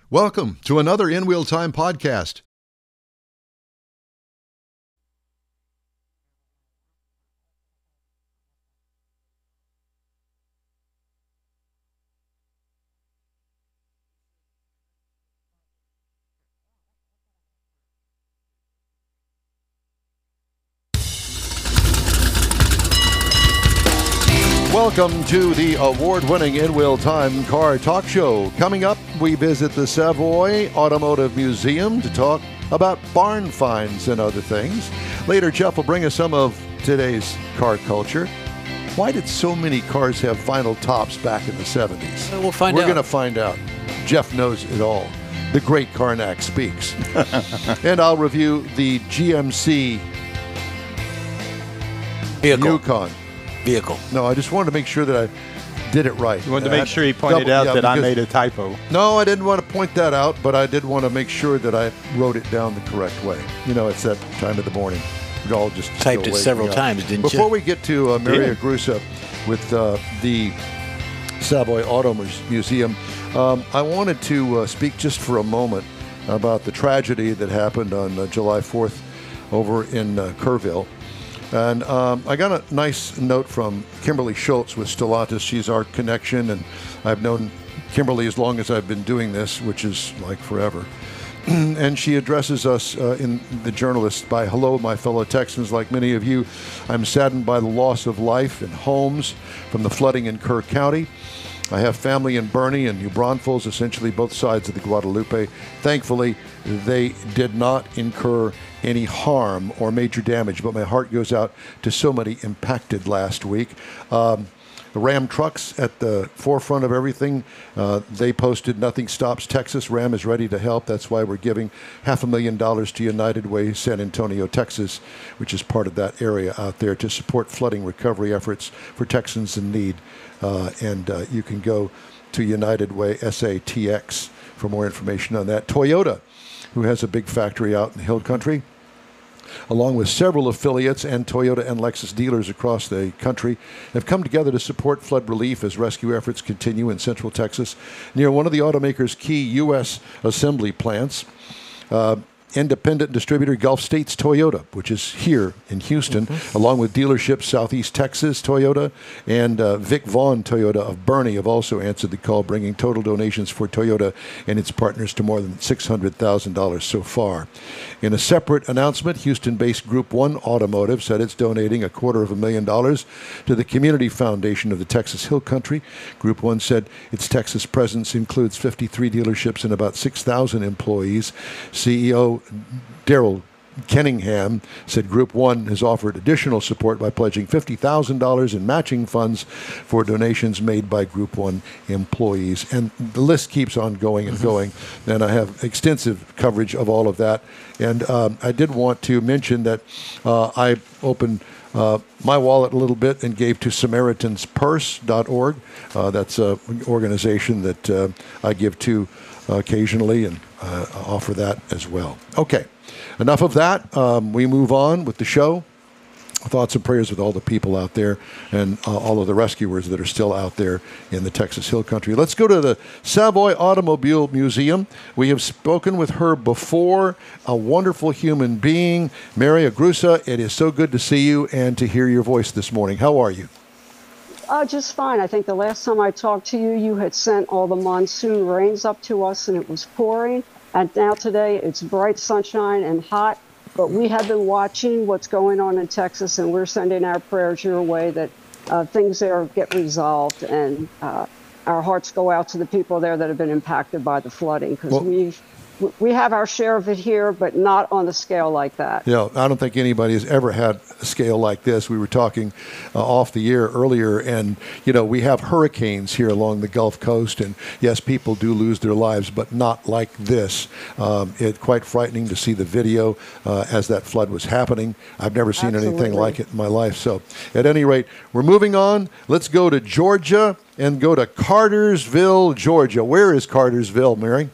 Welcome to another InWheelTime podcast. Welcome to the award-winning InWheelTime Car Talk Show. Coming up, we visit the Savoy Automotive Museum to talk about barn finds and other things. Later, Jeff will bring us some of today's car culture. Why did so many cars have vinyl tops back in the 70s? We'll find out. We're going to find out. Jeff knows it all. The great Karnak speaks. And I'll review the GMC Yukon vehicle. No, I just wanted to make sure that I did it right. You wanted to make sure he pointed out that I made a typo. No, I didn't want to point that out, but I did want to make sure that I wrote it down the correct way. You know, it's that time of the morning. We all just typed it several times, didn't you? Before we get to Mary Agrusa with the Savoy Automobile Museum, I wanted to speak just for a moment about the tragedy that happened on July 4th over in Kerrville. And I got a nice note from Kimberly Schultz with Stellantis. She's our connection, and I've known Kimberly as long as I've been doing this, which is like forever. And she addresses us in the journalist by, "Hello, my fellow Texans. Like many of you, I'm saddened by the loss of life and homes from the flooding in Kerr County. I have family in Bernie and New Braunfels, essentially both sides of the Guadalupe. Thankfully, they did not incur any harm or major damage, but my heart goes out to so many impacted last week." The Ram trucks at the forefront of everything. They posted "Nothing stops Texas. Ram is ready to help." That's why we're giving $500,000 to United Way, San Antonio, Texas, which is part of that area out there, to support flooding recovery efforts for Texans in need. And you can go to United Way, SATX, for more information on that. Toyota, who has a big factory out in the Hill Country, along with several affiliates and Toyota and Lexus dealers across the country, have come together to support flood relief as rescue efforts continue in central Texas near one of the automaker's key U.S. assembly plants. Independent distributor Gulf States Toyota, which is here in Houston, along with dealerships Southeast Texas Toyota and Vic Vaughn Toyota of Bernie, have also answered the call, bringing total donations for Toyota and its partners to more than $600,000 so far. In a separate announcement, Houston-based Group 1 Automotive said it's donating $250,000 to the Community Foundation of the Texas Hill Country. Group 1 said its Texas presence includes 53 dealerships and about 6,000 employees. CEO Daryl Kenningham said Group 1 has offered additional support by pledging $50,000 in matching funds for donations made by Group 1 employees. And the list keeps on going and going, and I have extensive coverage of all of that. And I did want to mention that I opened my wallet a little bit and gave to SamaritansPurse.org. That's an organization that I give to occasionally, and offer that as well. Okay, enough of that. We move on with the show. Thoughts and prayers with all the people out there and all of the rescuers that are still out there in the Texas Hill Country. Let's go to the Savoy Automobile Museum. We have spoken with her before, a wonderful human being, Mary Agrusa. It is so good to see you and to hear your voice this morning. How are you? Just fine. I think the last time I talked to you, you had sent all the monsoon rains up to us and it was pouring. And now today it's bright sunshine and hot. But we have been watching what's going on in Texas, and we're sending our prayers your way that things there get resolved, and our hearts go out to the people there that have been impacted by the flooding, because we have our share of it here, but not on the scale like that. Yeah, I don't think anybody has ever had a scale like this. We were talking off the air earlier, and, you know, we have hurricanes here along the Gulf Coast, and yes, people do lose their lives, but not like this. It's quite frightening to see the video as that flood was happening. I've never seen anything like it in my life. So at any rate, we're moving on. Let's go to Georgia and go to Cartersville, Georgia. Where is Cartersville, Mary?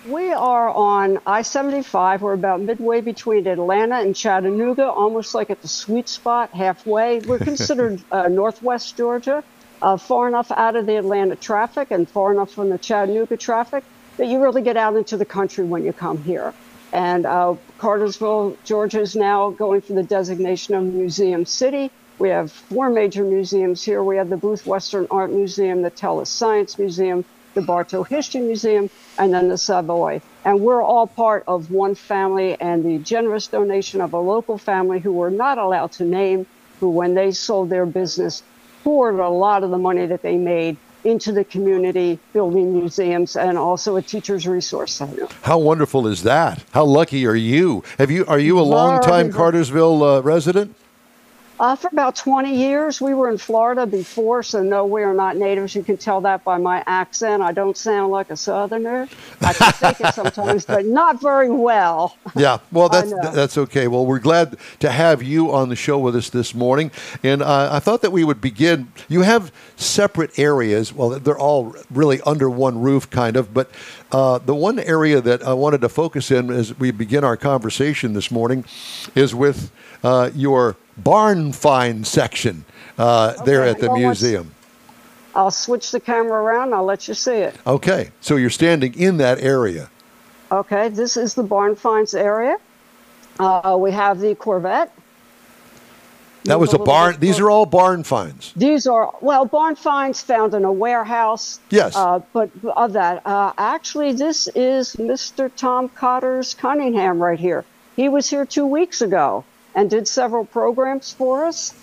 We are on I-75. We're about midway between Atlanta and Chattanooga, almost like at the sweet spot, halfway. We're considered northwest Georgia, far enough out of the Atlanta traffic and far enough from the Chattanooga traffic that you really get out into the country when you come here. And Cartersville, Georgia is now going for the designation of Museum City. We have 4 major museums here. We have the Booth Western Art Museum, the Telus Science Museum, the Bartow History Museum, and then the Savoy. And we're all part of one family, and the generous donation of a local family who we're not allowed to name, who when they sold their business, poured a lot of the money that they made into the community, building museums and also a teacher's resource center. How wonderful is that? How lucky are you? Are you a long-time Cartersville resident? For about 20 years. We were in Florida before, so no, we are not natives. You can tell that by my accent. I don't sound like a Southerner. I can fake it sometimes, but not very well. Yeah, well, that's okay. Well, we're glad to have you on the show with us this morning. And I thought that we would begin. You have separate areas. Well, they're all really under one roof, kind of. But the one area that I wanted to focus in as we begin our conversation this morning is with your barn find section there at the museum. I'll switch the camera around. I'll let you see it. Okay. So you're standing in that area. Okay. This is the barn finds area. We have the Corvette. That was a barn. These are all barn finds. These are, well, barn finds found in a warehouse. Yes. But of that, actually, this is Mr. Tom Cotter's Cunningham right here. He was here 2 weeks ago and did several programs for us.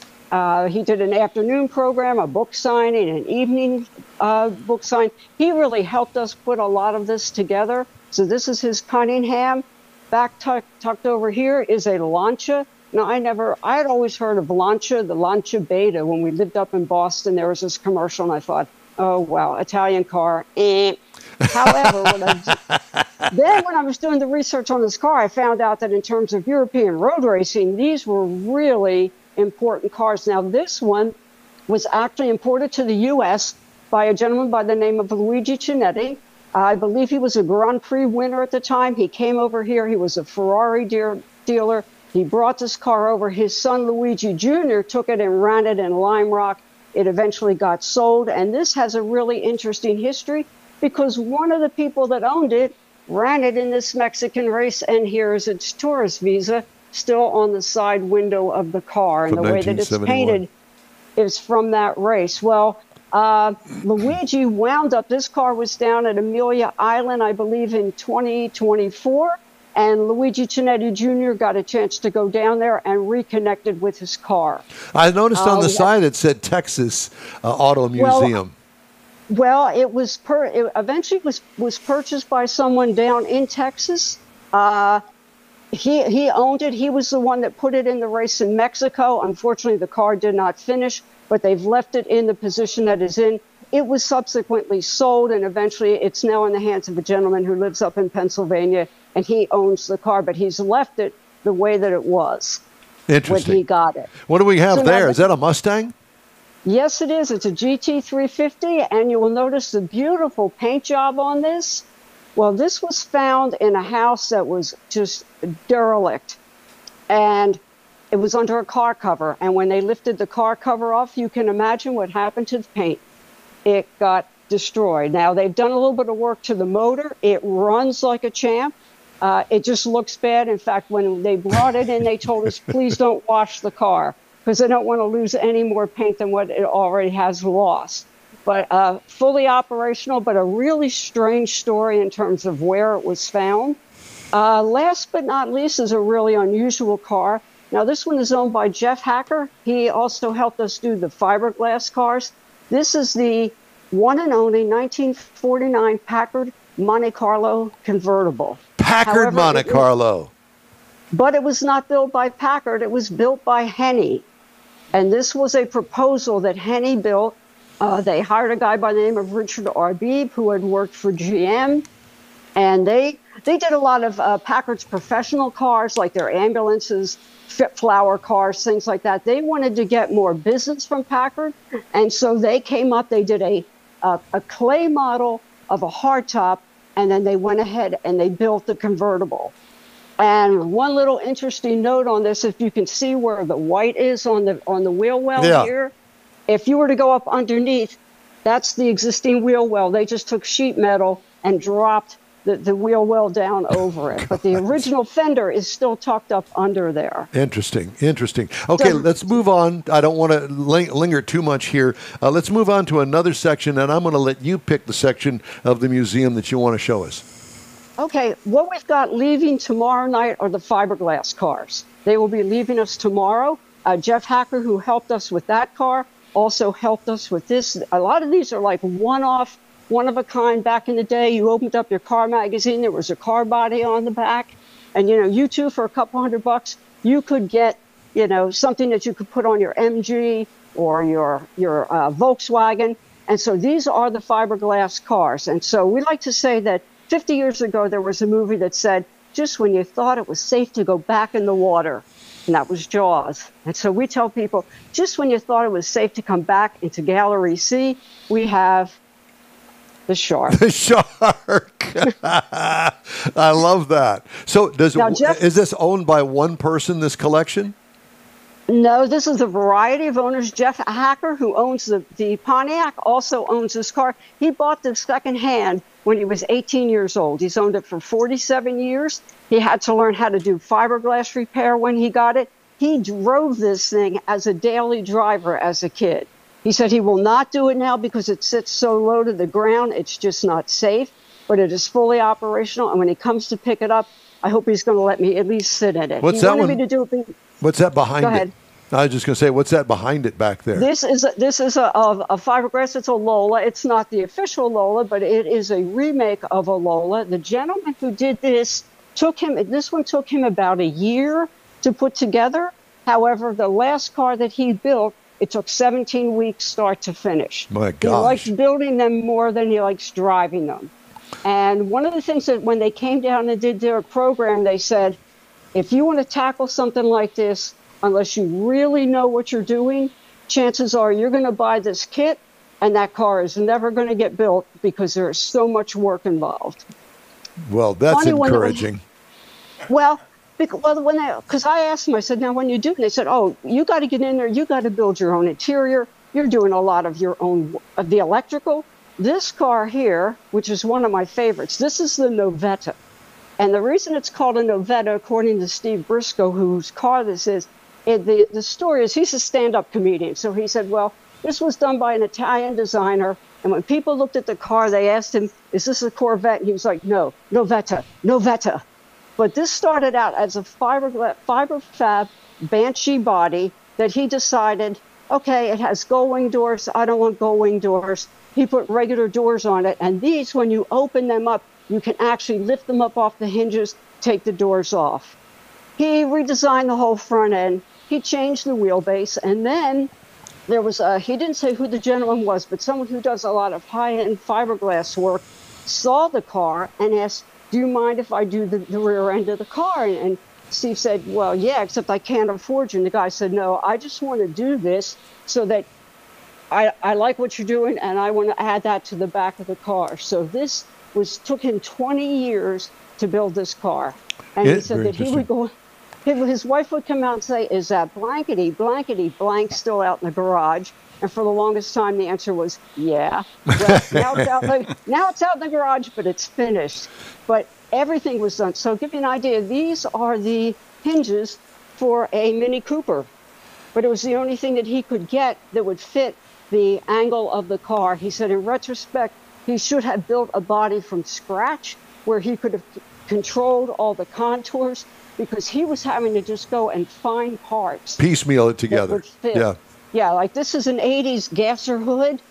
He did an afternoon program, a book signing, an evening book sign. He really helped us put a lot of this together. So this is his Cunningham. Back tucked over here is a Lancia. Now, I had always heard of Lancia, the Lancia Beta. When we lived up in Boston, there was this commercial, and I thought, oh, wow, Italian car. However, then when I was doing the research on this car, I found out that in terms of European road racing, these were really important cars. Now, this one was actually imported to the U.S. by a gentleman by the name of Luigi Cinetti. I believe he was a Grand Prix winner at the time. He came over here. He was a Ferrari dealer. He brought this car over. His son, Luigi Jr., took it and ran it in Lime Rock. It eventually got sold. And this has a really interesting history because one of the people that owned it ran it in this Mexican race. And here is its tourist visa still on the side window of the car. And the way that it's painted is from that race. Well, Luigi wound up, this car was down at Amelia Island, I believe, in 2024. And Luigi Cinetti Jr. got a chance to go down there and reconnected with his car. I noticed on the side it said Texas Auto Museum. Well, it was eventually was purchased by someone down in Texas. He owned it. He was the one that put it in the race in Mexico. Unfortunately, the car did not finish, but they've left it in the position that is in. It was subsequently sold, and eventually it's now in the hands of a gentleman who lives up in Pennsylvania, and he owns the car, but he's left it the way that it was when he got it. What do we have there? Is that a Mustang? Yes, it is. It's a GT350, and you will notice the beautiful paint job on this. Well, this was found in a house that was just derelict, and it was under a car cover. And when they lifted the car cover off, you can imagine what happened to the paint. It got destroyed. Now, they've done a little bit of work to the motor. It runs like a champ. It just looks bad. In fact, when they brought it in, they told us, please don't wash the car because they don't want to lose any more paint than what it already has lost. But fully operational, but a really strange story in terms of where it was found. Last but not least is a really unusual car. Now, this one is owned by Jeff Hacker. He also helped us do the fiberglass cars. This is the one and only 1949 Packard Monte Carlo convertible. Packard Monte Carlo. But it was not built by Packard. It was built by Henney. And this was a proposal that Henney built. They hired a guy by the name of Richard Arbib, who had worked for GM. And they did a lot of Packard's professional cars, like their ambulances, flower cars, things like that. They wanted to get more business from Packard. And so they came up, they did a clay model of a hardtop, and then they went ahead and they built the convertible. And one little interesting note on this, if you can see where the white is on the wheel well here, if you were to go up underneath, that's the existing wheel well. They just took sheet metal and dropped the wheel well down over it. But the original fender is still tucked up under there. Interesting, interesting. Okay, so, let's move on. I don't want to linger too much here. Let's move on to another section, and I'm going to let you pick the section of the museum that you want to show us. Okay, what we've got leaving tomorrow night are the fiberglass cars. They will be leaving us tomorrow. Jeff Hacker, who helped us with that car, also helped us with this. A lot of these are like one-off, one-of-a-kind. Back in the day, you opened up your car magazine, there was a car body on the back. And, you know, you too, for a couple $100, you could get, you know, something that you could put on your MG or your Volkswagen. And so these are the fiberglass cars. And so we like to say that 50 years ago, there was a movie that said, just when you thought it was safe to go back in the water, and that was Jaws. And so we tell people, just when you thought it was safe to come back into Gallery C, we have the shark. The shark. I love that. So is this owned by one person, this collection? No, this is a variety of owners. Jeff Hacker, who owns the Pontiac, also owns this car. He bought this secondhand when he was 18 years old. He's owned it for 47 years. He had to learn how to do fiberglass repair when he got it. He drove this thing as a daily driver as a kid. He said he will not do it now because it sits so low to the ground. It's just not safe, but it is fully operational. And when he comes to pick it up, I hope he's going to let me at least sit in it. What's that one? What's that behind it? Go ahead. I was just going to say, what's that behind it back there? This is a fiberglass. It's a Lola. It's not the official Lola, but it is a remake of a Lola. The gentleman who did this this one took him about a year to put together. However, the last car that he built, it took 17 weeks start to finish. My gosh. He likes building them more than he likes driving them. And one of the things that when they came down and did their program, they said, if you want to tackle something like this, unless you really know what you're doing, chances are you're going to buy this kit and that car is never going to get built because there is so much work involved. Well, that's encouraging. Because I asked them, I said, now when you do, they said, oh, you got to get in there, you got to build your own interior. You're doing a lot of your own, the electrical. This car here, which is one of my favorites, this is the Novetta. And the reason it's called a Novetta, according to Steve Briscoe, whose car this is, the story is he's a stand-up comedian. So he said, well, this was done by an Italian designer. And when people looked at the car, they asked him, is this a Corvette? And he was like, no, Novetta, Novetta. But this started out as a fiber fab Banshee body that he decided, okay, it has gull-wing doors. I don't want gull-wing doors. He put regular doors on it. And these, when you open them up, you can actually lift them up off the hinges, take the doors off. He redesigned the whole front end. He changed the wheelbase. And then there was he didn't say who the gentleman was, but someone who does a lot of high-end fiberglass work saw the car and asked, do you mind if I do the rear end of the car? And Steve said, well, yeah, except I can't afford you. And the guy said, no, I just want to do this so that I like what you're doing, and I want to add that to the back of the car. So this took him 20 years to build this car. And he said that he would go, his wife would come out and say, is that blankety blank still out in the garage? And for the longest time, the answer was, yeah. Well, now it's out in the garage, but it's finished. But everything was done. So to give you an idea, these are the hinges for a Mini Cooper. But it was the only thing that he could get that would fit the angle of the car. He said, in retrospect, he should have built a body from scratch where he could have controlled all the contours, because he was having to just go and find parts. Piecemeal it together. That would fit. Yeah. Yeah, like this is an 80s gasser hood,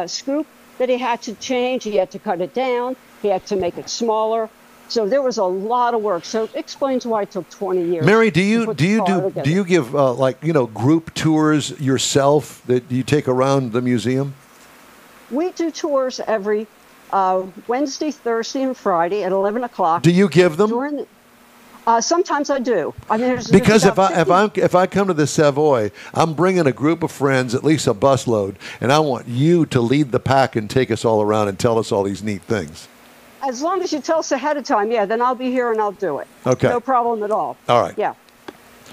scoop that he had to change. He had to cut it down. He had to make it smaller. So there was a lot of work. So it explains why it took 20 years. Mary, do you give group tours yourself that you take around the museum? We do tours every Wednesday, Thursday, and Friday at 11 o'clock. Do you give them? Sometimes I do. I mean, because if I come to the Savoy, I'm bringing a group of friends, at least a busload, and I want you to lead the pack and take us all around and tell us all these neat things. As long as you tell us ahead of time, yeah, then I'll be here and I'll do it. Okay. No problem at all. All right. Yeah.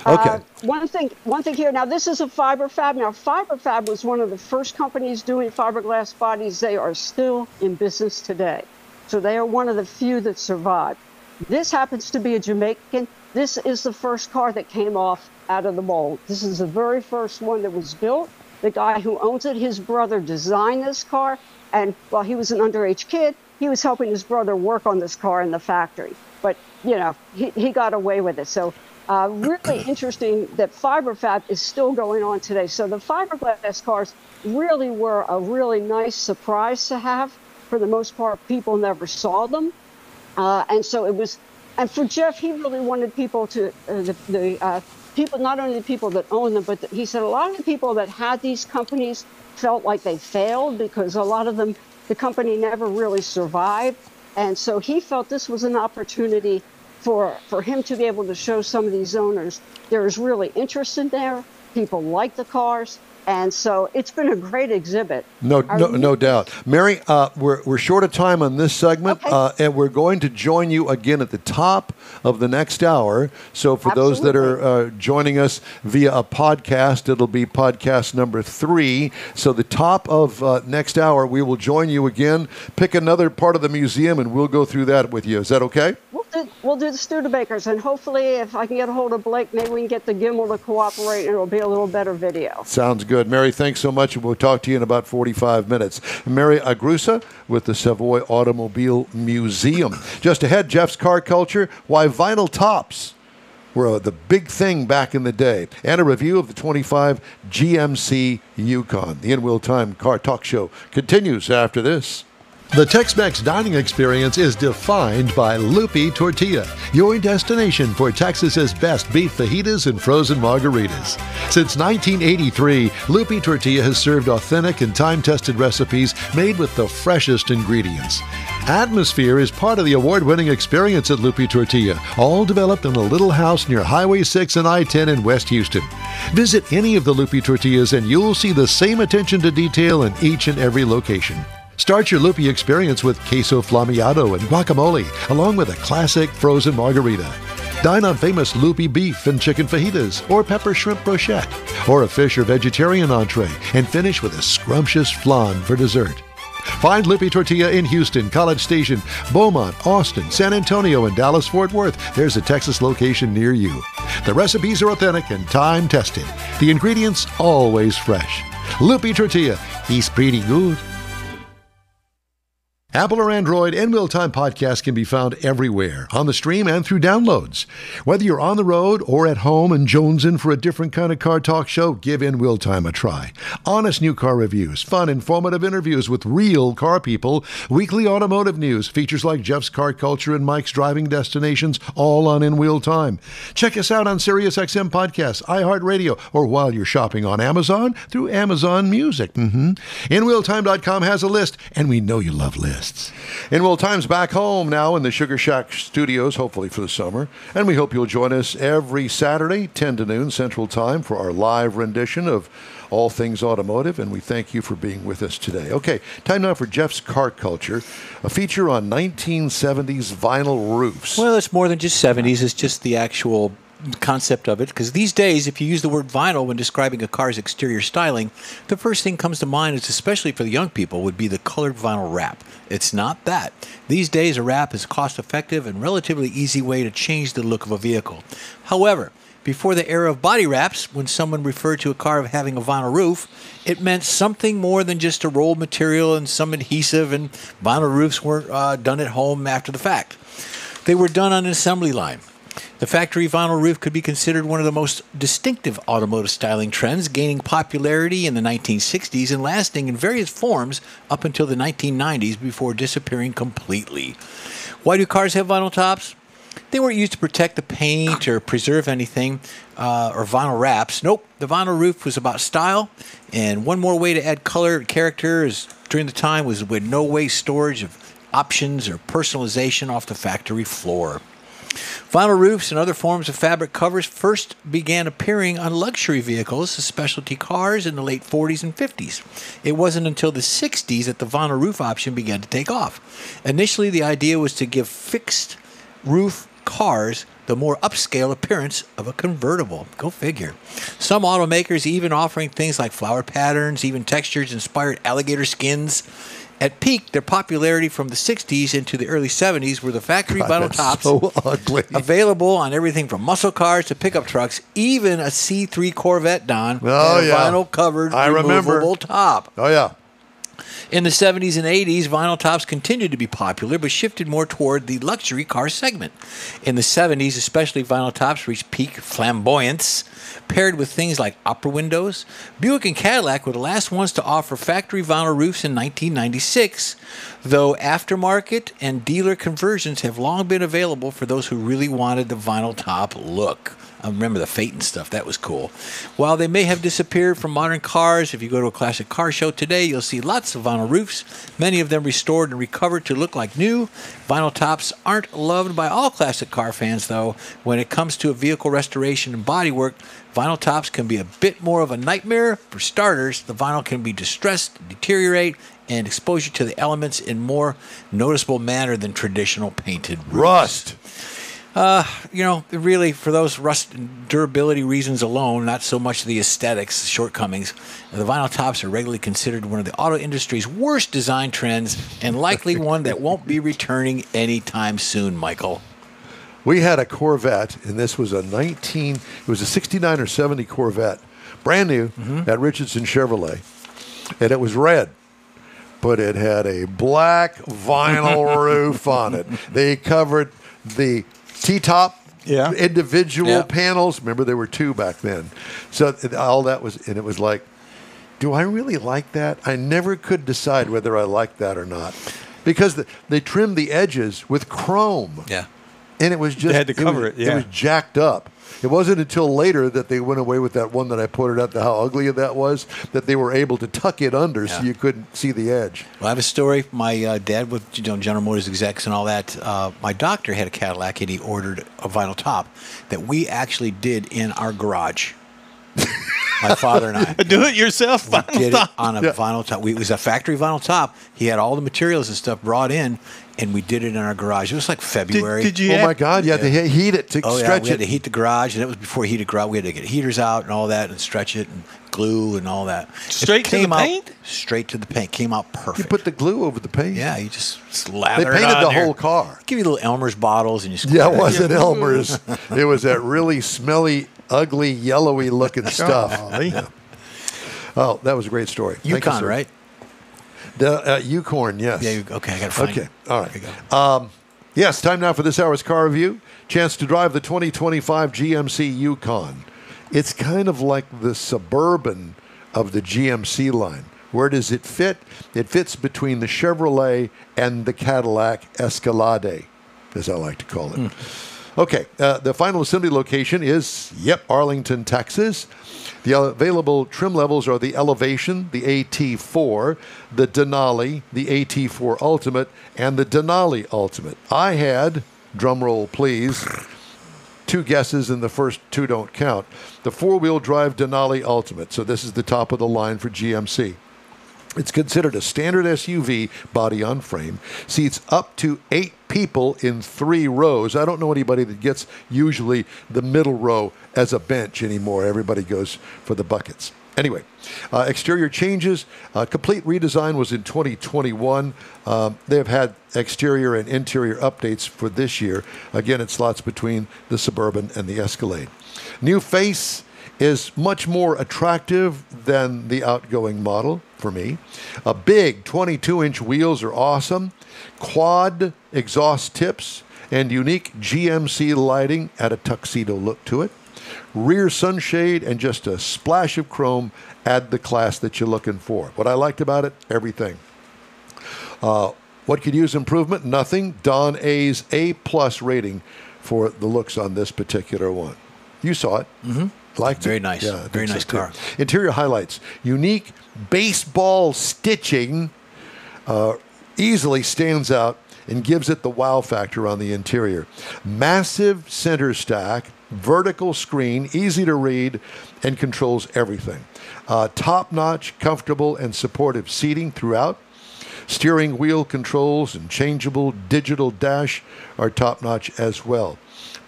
Okay. One thing here. Now, this is a fiber fab. Now, fiber fab was one of the first companies doing fiberglass bodies. They are still in business today. So they are one of the few that survived. This happens to be a Jamaican. This is the first car that came off out of the mold. This is the very first one that was built. The guy who owns it, his brother designed this car. And while he was an underage kid, he was helping his brother work on this car in the factory. But, you know, he got away with it. So really interesting that fiber fab is still going on today. So the fiberglass cars really were a really nice surprise to have. For the most part, people never saw them. And so it was, and for Jeff, he really wanted people to, people, not only the people that own them, but he said a lot of the people that had these companies felt like they failed because a lot of them, the company never really survived. And so he felt this was an opportunity for him to be able to show some of these owners there's really interest in there. People like the cars. And so it's been a great exhibit. No doubt. Mary, we're short of time on this segment, okay. And we're going to join you again at the top of the next hour. So for those that are joining us via a podcast, it'll be podcast number 3. So the top of next hour, we will join you again, pick another part of the museum, and we'll go through that with you. Is that okay? We'll do the Studebakers, and hopefully if I can get a hold of Blake, maybe we can get the gimbal to cooperate, and it'll be a little better video. Sounds good. Mary, thanks so much, and we'll talk to you in about 45 minutes. Mary Agrusa with the Savoy Automobile Museum. Just ahead, Jeff's Car Culture, why vinyl tops were the big thing back in the day, and a review of the 25 GMC Yukon. The InWheelTime Car Talk Show continues after this. The Tex-Mex dining experience is defined by Lupi Tortilla, your destination for Texas's best beef fajitas and frozen margaritas. Since 1983, Lupi Tortilla has served authentic and time-tested recipes made with the freshest ingredients. Atmosphere is part of the award-winning experience at Lupi Tortilla, all developed in a little house near Highway 6 and I-10 in West Houston. Visit any of the Lupi Tortillas and you'll see the same attention to detail in each and every location. Start your Lupi experience with queso flammeado and guacamole, along with a classic frozen margarita. Dine on famous Lupi beef and chicken fajitas, or pepper shrimp brochette, or a fish or vegetarian entree, and finish with a scrumptious flan for dessert. Find Lupi Tortilla in Houston, College Station, Beaumont, Austin, San Antonio, and Dallas-Fort Worth. There's a Texas location near you. The recipes are authentic and time-tested. The ingredients always fresh. Lupi Tortilla, he's pretty good. Apple or Android, InWheelTime podcast can be found everywhere, on the stream and through downloads. Whether you're on the road or at home and jonesing for a different kind of car talk show, give InWheelTime a try. Honest new car reviews, fun, informative interviews with real car people, weekly automotive news, features like Jeff's Car Culture and Mike's Driving Destinations, all on InWheelTime. Check us out on SiriusXM Podcasts, iHeartRadio, or while you're shopping on Amazon, through Amazon Music. InWheelTime.com has a list, and we know you love lists. InWheelTime's back home now in the Sugar Shack studios, hopefully for the summer. And we hope you'll join us every Saturday, 10 to noon Central Time, for our live rendition of all things automotive. And we thank you for being with us today. Okay, time now for Jeff's Car Culture, a feature on 1970s vinyl roofs. Well, it's more than just 70s. It's just the actual concept of it, because these days, if you use the word vinyl when describing a car's exterior styling, the first thing comes to mind, is especially for the young people, would be the colored vinyl wrap. It's not that. These days, a wrap is a cost-effective and relatively easy way to change the look of a vehicle. However, before the era of body wraps, when someone referred to a car of having a vinyl roof, it meant something more than just a rolled material and some adhesive, and vinyl roofs weren't done at home after the fact. They were done on an assembly line. The factory vinyl roof could be considered one of the most distinctive automotive styling trends, gaining popularity in the 1960s and lasting in various forms up until the 1990s before disappearing completely. Why do cars have vinyl tops? They weren't used to protect the paint or preserve anything or vinyl wraps. Nope, the vinyl roof was about style, and one more way to add color and character is during the time was with no waste storage of options or personalization off the factory floor. Vinyl roofs and other forms of fabric covers first began appearing on luxury vehicles, specialty cars, in the late 40s and 50s. It wasn't until the 60s that the vinyl roof option began to take off. Initially, the idea was to give fixed roof cars the more upscale appearance of a convertible. Go figure. Some automakers even offering things like flower patterns, even textures inspired alligator skins. At peak, their popularity from the 60s into the early 70s were the factory vinyl tops, so ugly, available on everything from muscle cars to pickup trucks, even a C3 Corvette, Don, had a vinyl-covered removable top. Oh, yeah. In the 70s and 80s, vinyl tops continued to be popular, but shifted more toward the luxury car segment. In the 70s, especially, vinyl tops reached peak flamboyance, paired with things like opera windows. Buick and Cadillac were the last ones to offer factory vinyl roofs in 1996, though aftermarket and dealer conversions have long been available for those who really wanted the vinyl top look. I remember the Phaeton stuff. That was cool. While they may have disappeared from modern cars, if you go to a classic car show today, you'll see lots of vinyl roofs, many of them restored and recovered to look like new. Vinyl tops aren't loved by all classic car fans, though. When it comes to a vehicle restoration and bodywork, vinyl tops can be a bit more of a nightmare. For starters, the vinyl can be distressed, deteriorate, and exposure to the elements in more noticeable manner than traditional painted roofs. Rust. Really, for those rust and durability reasons alone, not so much the aesthetics shortcomings, the vinyl tops are regularly considered one of the auto industry's worst design trends and likely one that won't be returning anytime soon, Michael. We had a Corvette, and this was it was a 69 or 70 Corvette, brand new, at Richardson Chevrolet, and it was red. But it had a black vinyl roof on it. They covered the T-top individual panels. Remember, there were two back then. So all that was, and it was like, do I really like that? I never could decide whether I liked that or not. Because they trimmed the edges with chrome. Yeah. And it was just... They had to cover it, It was jacked up. It wasn't until later that they went away with that one that I pointed out, how ugly that was, that they were able to tuck it under so you couldn't see the edge. Well, I have a story. My dad, with General Motors execs and all that, my doctor had a Cadillac, and he ordered a vinyl top that we actually did in our garage. My father and I. Do it yourself vinyl did top. It on a vinyl top. It was a factory vinyl top. He had all the materials and stuff brought in, and we did it in our garage. It was like February. Did you? Oh my God! You had to heat it to stretch we had to heat the garage, and it was before heated garage. We had to get heaters out and all that, and stretch it, and glue and all that. Straight to the paint. Straight to the paint. Came out perfect. You put the glue over the paint. Yeah, you just slather They painted it on the there. whole car. Give you little Elmer's bottles, and you. Yeah, it wasn't Elmer's. It was that really smelly, ugly, yellowy looking stuff. Yeah. Oh, that was a great story. Yukon, right? The Yukon, yes. Yeah. Okay, I got to find it. Okay, all right. Yes, time now for this hour's car review. Chance to drive the 2025 GMC Yukon. It's kind of like the Suburban of the GMC line. Where does it fit? It fits between the Chevrolet and the Cadillac Escalade, as I like to call it. Okay, the final assembly location is, Arlington, Texas. The available trim levels are the Elevation, the AT4, the Denali, the AT4 Ultimate, and the Denali Ultimate. I had, drumroll please, two guesses and the first two don't count. The four-wheel drive Denali Ultimate, so this is the top of the line for GMC. It's considered a standard SUV, body on frame, seats up to 8 people in 3 rows. I don't know anybody that gets usually the middle row as a bench anymore. Everybody goes for the buckets. Anyway, exterior changes. Complete redesign was in 2021. They've had exterior and interior updates for this year. Again, it slots between the Suburban and the Escalade. New face is much more attractive than the outgoing model for me. Big 22-inch wheels are awesome. Quad exhaust tips and unique GMC lighting add a tuxedo look to it. Rear sunshade and just a splash of chrome add the class that you're looking for. What I liked about it, everything. What could use improvement? Nothing. Don A's A+ rating for the looks on this particular one. You saw it. Liked Very it? nice. Yeah, I Very think nice so, too. car. Interior highlights. Unique baseball stitching easily stands out and gives it the wow factor on the interior. Massive center stack, vertical screen, easy to read, and controls everything. Top-notch, comfortable, and supportive seating throughout. Steering wheel controls and changeable digital dash are top-notch as well.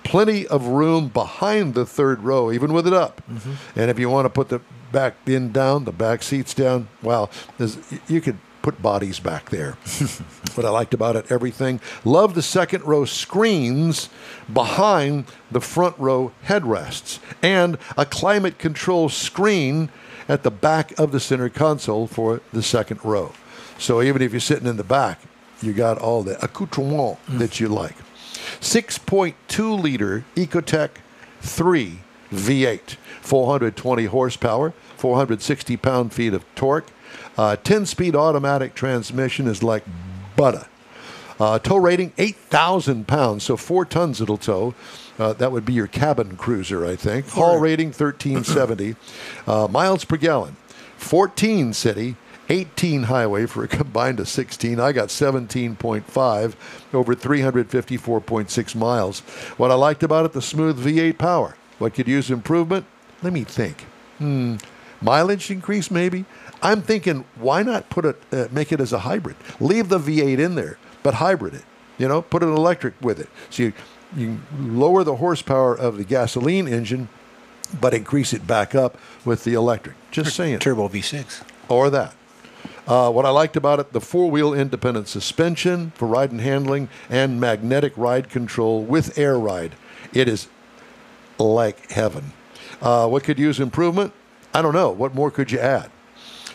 Plenty of room behind the third row, even with it up. And if you want to put the back end down, the back seats down, wow, you could put bodies back there. What I liked about it, everything. Love the second row screens behind the front row headrests and a climate control screen at the back of the center console for the second row. So even if you're sitting in the back, you got all the accoutrement that you like. 6.2-liter Ecotec 3 V8, 420 horsepower, 460 pound-feet of torque. 10-speed automatic transmission is like butter. Tow rating, 8,000 pounds, so 4 tons it'll tow. That would be your cabin cruiser, I think. Haul rating, 1370. Miles per gallon, 14 city, 18 highway for a combined of 16. I got 17.5 over 354.6 miles. What I liked about it, the smooth V8 power. What could use improvement? Let me think. Mileage increase, maybe? I'm thinking, why not put it, make it as a hybrid? Leave the V8 in there, but hybrid it. You know, put an electric with it. So you lower the horsepower of the gasoline engine, but increase it back up with the electric. Just saying. Turbo V6. Or that. What I liked about it, the four-wheel independent suspension for ride and handling and magnetic ride control with air ride. It is like heaven. What could use improvement? I don't know. What more could you add?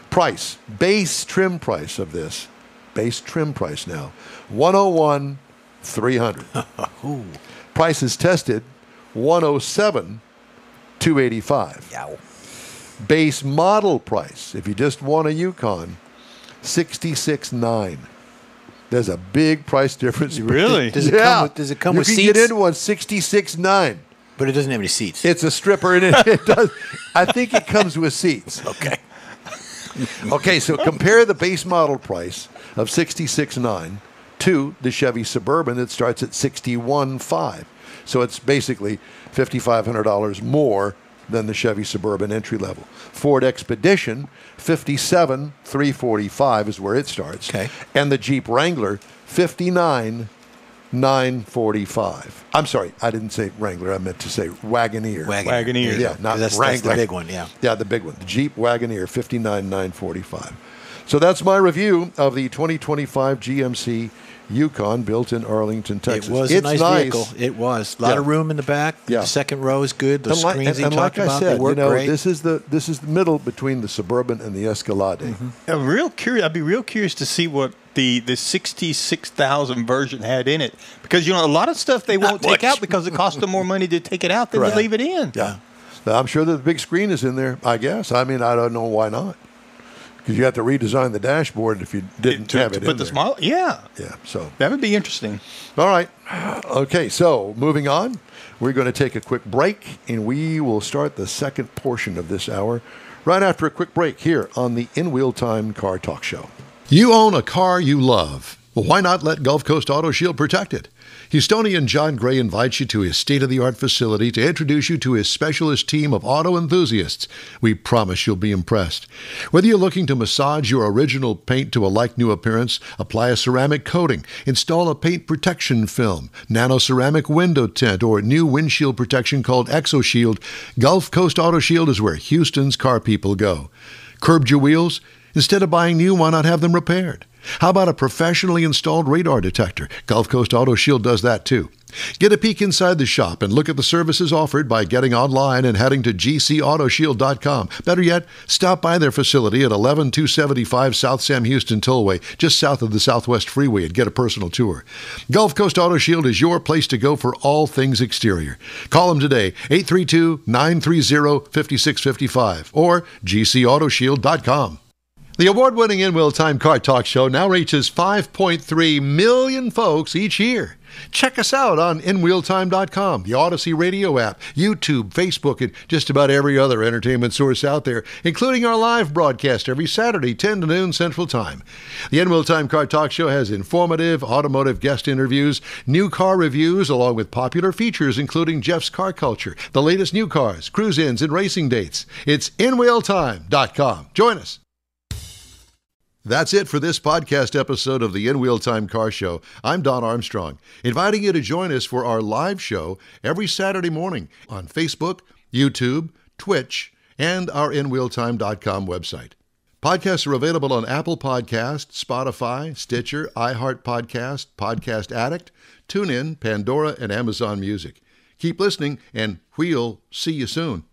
Price, base trim price of this. Base trim price now, $101,300. Price is tested, $107,285. Yow. Base model price, if you just want a Yukon, $66,900. There's a big price difference. Really? Does it come with you seats? can get into one, $66,900. But it doesn't have any seats. It's a stripper, and it does. I think it comes with seats. Okay. Okay, so compare the base model price of $66,900 to the Chevy Suburban that starts at $61,500. So it's basically $5,500 more than the Chevy Suburban entry level. Ford Expedition, $57,345 is where it starts. Okay. And the Jeep Wrangler, $59,945. I'm sorry, I didn't say Wrangler. I meant to say Wagoneer. Wagoneer. Yeah, not that's Wrangler. the big one, yeah. Yeah, the big one. The Jeep Wagoneer, $59,945. So that's my review of the 2025 GMC Yukon built in Arlington, Texas. It was a nice vehicle. It was. A lot of room in the back. Yeah. The second row is good. The screens you and talked like about, I said, they work great. this is the middle between the Suburban and the Escalade. I'm real curious. I'd be real curious to see what the 66,000 version had in it, because a lot of stuff they won't take out because it costs them more money to take it out than to leave it in. Yeah. I'm sure that the big screen is in there, I guess. I mean, I don't know why not. Because you have to redesign the dashboard if you didn't have it in Put there. the smile, yeah. Yeah, so. That would be interesting. All right. Okay, so moving on. We're going to take a quick break, and we will start the second portion of this hour right after a quick break here on the InWheelTime Car Talk Show. You own a car you love. Well, why not let Gulf Coast Auto Shield protect it? Houstonian John Gray invites you to his state-of-the-art facility to introduce you to his specialist team of auto enthusiasts. We promise you'll be impressed. Whether you're looking to massage your original paint to a like-new appearance, apply a ceramic coating, install a paint protection film, nano-ceramic window tint, or new windshield protection called ExoShield, Gulf Coast Auto Shield is where Houston's car people go. Curbed your wheels? Instead of buying new, why not have them repaired? How about a professionally installed radar detector? Gulf Coast Auto Shield does that too. Get a peek inside the shop and look at the services offered by getting online and heading to gcautoshield.com. Better yet, stop by their facility at 11275 South Sam Houston Tollway, just south of the Southwest Freeway, and get a personal tour. Gulf Coast Auto Shield is your place to go for all things exterior. Call them today, 832-930-5655 or gcautoshield.com. The award-winning InWheelTime Car Talk Show now reaches 5.3 million folks each year. Check us out on InWheelTime.com, the Odyssey radio app, YouTube, Facebook, and just about every other entertainment source out there, including our live broadcast every Saturday, 10 to noon Central Time. The InWheelTime Car Talk Show has informative automotive guest interviews, new car reviews, along with popular features including Jeff's Car Culture, the latest new cars, cruise-ins, and racing dates. It's InWheelTime.com. Join us. That's it for this podcast episode of the InWheelTime Car Show. I'm Don Armstrong, inviting you to join us for our live show every Saturday morning on Facebook, YouTube, Twitch, and our InWheelTime.com website. Podcasts are available on Apple Podcasts, Spotify, Stitcher, iHeart Podcast, Podcast Addict, TuneIn, Pandora, and Amazon Music. Keep listening, and we'll see you soon.